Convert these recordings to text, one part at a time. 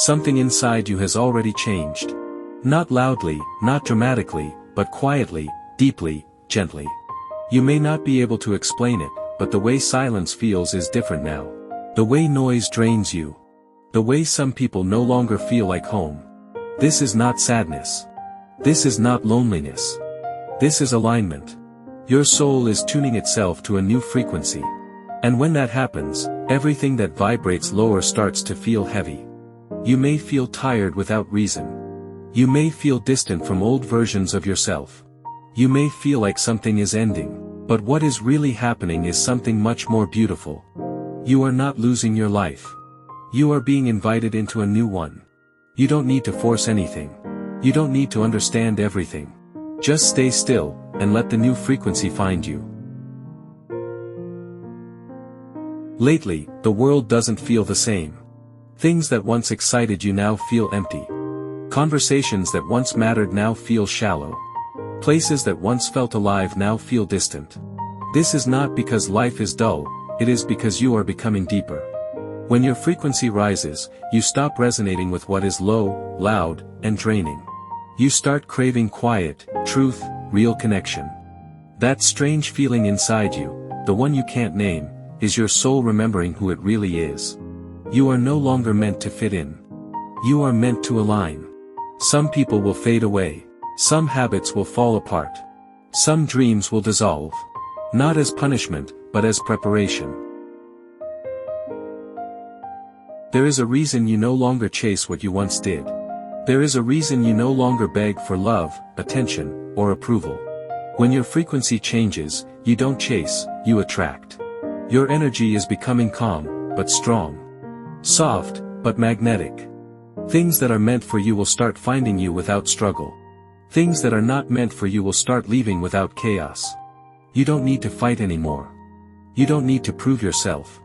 Something inside you has already changed. Not loudly, not dramatically, but quietly, deeply, gently. You may not be able to explain it, but the way silence feels is different now. The way noise drains you. The way some people no longer feel like home. This is not sadness. This is not loneliness. This is alignment. Your soul is tuning itself to a new frequency. And when that happens, everything that vibrates lower starts to feel heavy. You may feel tired without reason. You may feel distant from old versions of yourself. You may feel like something is ending, but what is really happening is something much more beautiful. You are not losing your life. You are being invited into a new one. You don't need to force anything. You don't need to understand everything. Just stay still, and let the new frequency find you. Lately, the world doesn't feel the same. Things that once excited you now feel empty. Conversations that once mattered now feel shallow. Places that once felt alive now feel distant. This is not because life is dull, it is because you are becoming deeper. When your frequency rises, you stop resonating with what is low, loud, and draining. You start craving quiet, truth, real connection. That strange feeling inside you, the one you can't name, is your soul remembering who it really is. You are no longer meant to fit in. You are meant to align. Some people will fade away. Some habits will fall apart. Some dreams will dissolve. Not as punishment, but as preparation. There is a reason you no longer chase what you once did. There is a reason you no longer beg for love, attention, or approval. When your frequency changes, you don't chase, you attract. Your energy is becoming calm, but strong. Soft, but magnetic. Things that are meant for you will start finding you without struggle. Things that are not meant for you will start leaving without chaos. You don't need to fight anymore. You don't need to prove yourself.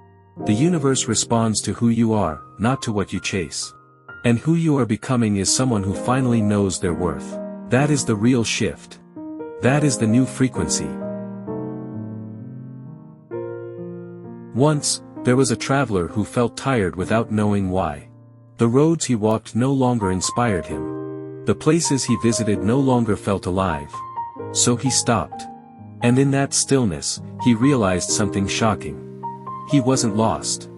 The universe responds to who you are, not to what you chase. And who you are becoming is someone who finally knows their worth. That is the real shift. That is the new frequency. Once, there was a traveler who felt tired without knowing why. The roads he walked no longer inspired him. The places he visited no longer felt alive. So he stopped. And in that stillness, he realized something shocking. He wasn't lost.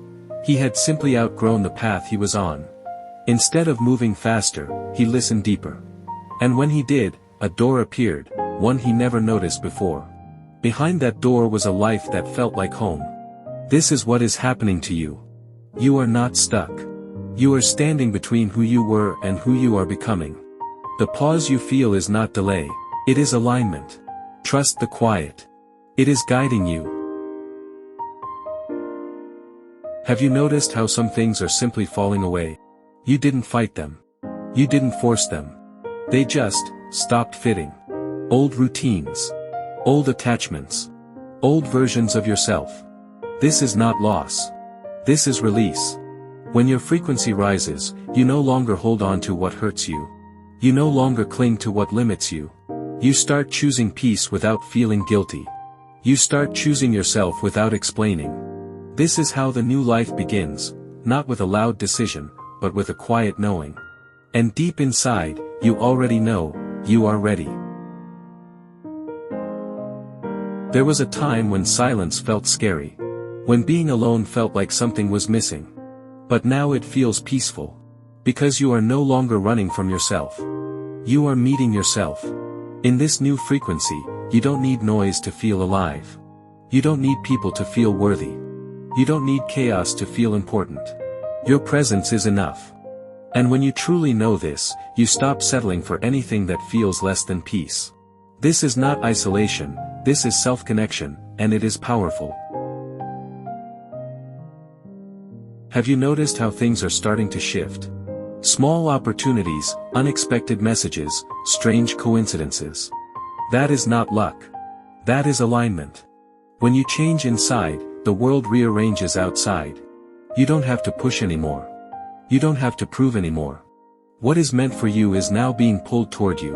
He had simply outgrown the path he was on. Instead of moving faster, he listened deeper. And when he did, a door appeared, one he never noticed before. Behind that door was a life that felt like home. This is what is happening to you. You are not stuck. You are standing between who you were and who you are becoming. The pause you feel is not delay, it is alignment. Trust the quiet. It is guiding you. Have you noticed how some things are simply falling away? You didn't fight them. You didn't force them. They just stopped fitting. Old routines. Old attachments. Old versions of yourself. This is not loss. This is release. When your frequency rises, you no longer hold on to what hurts you. You no longer cling to what limits you. You start choosing peace without feeling guilty. You start choosing yourself without explaining. This is how the new life begins, not with a loud decision, but with a quiet knowing. And deep inside, you already know, you are ready. There was a time when silence felt scary. When being alone felt like something was missing. But now it feels peaceful. Because you are no longer running from yourself. You are meeting yourself. In this new frequency, you don't need noise to feel alive. You don't need people to feel worthy. You don't need chaos to feel important. Your presence is enough. And when you truly know this, you stop settling for anything that feels less than peace. This is not isolation, this is self-connection, and it is powerful. Have you noticed how things are starting to shift? Small opportunities, unexpected messages, strange coincidences. That is not luck. That is alignment. When you change inside, the world rearranges outside. You don't have to push anymore. You don't have to prove anymore. What is meant for you is now being pulled toward you.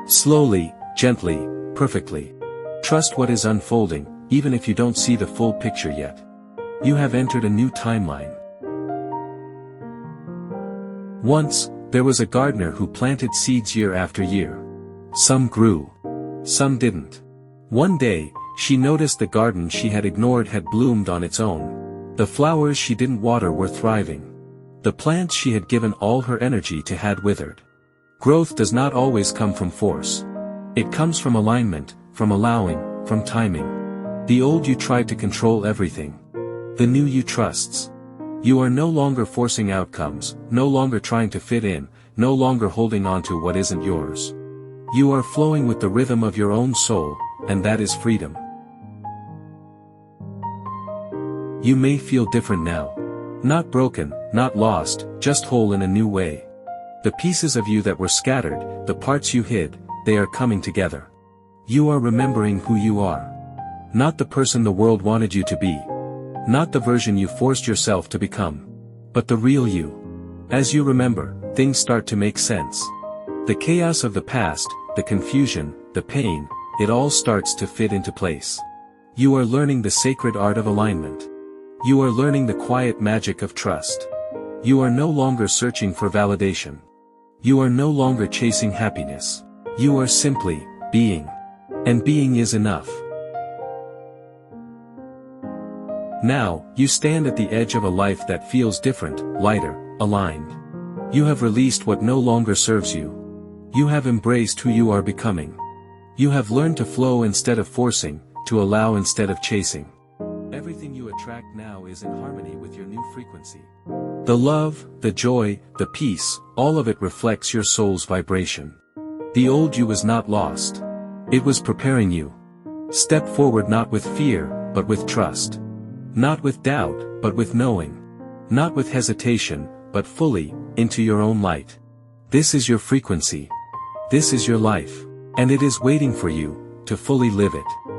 Slowly, gently, perfectly. Trust what is unfolding, even if you don't see the full picture yet. You have entered a new timeline. Once, there was a gardener who planted seeds year after year. Some grew. Some didn't. One day, she noticed the garden she had ignored had bloomed on its own. The flowers she didn't water were thriving. The plants she had given all her energy to had withered. Growth does not always come from force. It comes from alignment, from allowing, from timing. The old you tried to control everything. The new you trusts. You are no longer forcing outcomes, no longer trying to fit in, no longer holding on to what isn't yours. You are flowing with the rhythm of your own soul, and that is freedom. You may feel different now. Not broken, not lost, just whole in a new way. The pieces of you that were scattered, the parts you hid, they are coming together. You are remembering who you are. Not the person the world wanted you to be. Not the version you forced yourself to become. But the real you. As you remember, things start to make sense. The chaos of the past, the confusion, the pain, it all starts to fit into place. You are learning the sacred art of alignment. You are learning the quiet magic of trust. You are no longer searching for validation. You are no longer chasing happiness. You are simply being. And being is enough. Now, you stand at the edge of a life that feels different, lighter, aligned. You have released what no longer serves you. You have embraced who you are becoming. You have learned to flow instead of forcing, to allow instead of chasing. Everything you attract now is in harmony with your new frequency. The love, the joy, the peace, all of it reflects your soul's vibration. The old you was not lost. It was preparing you. Step forward not with fear, but with trust. Not with doubt, but with knowing. Not with hesitation, but fully, into your own light. This is your frequency. This is your life. And it is waiting for you, to fully live it.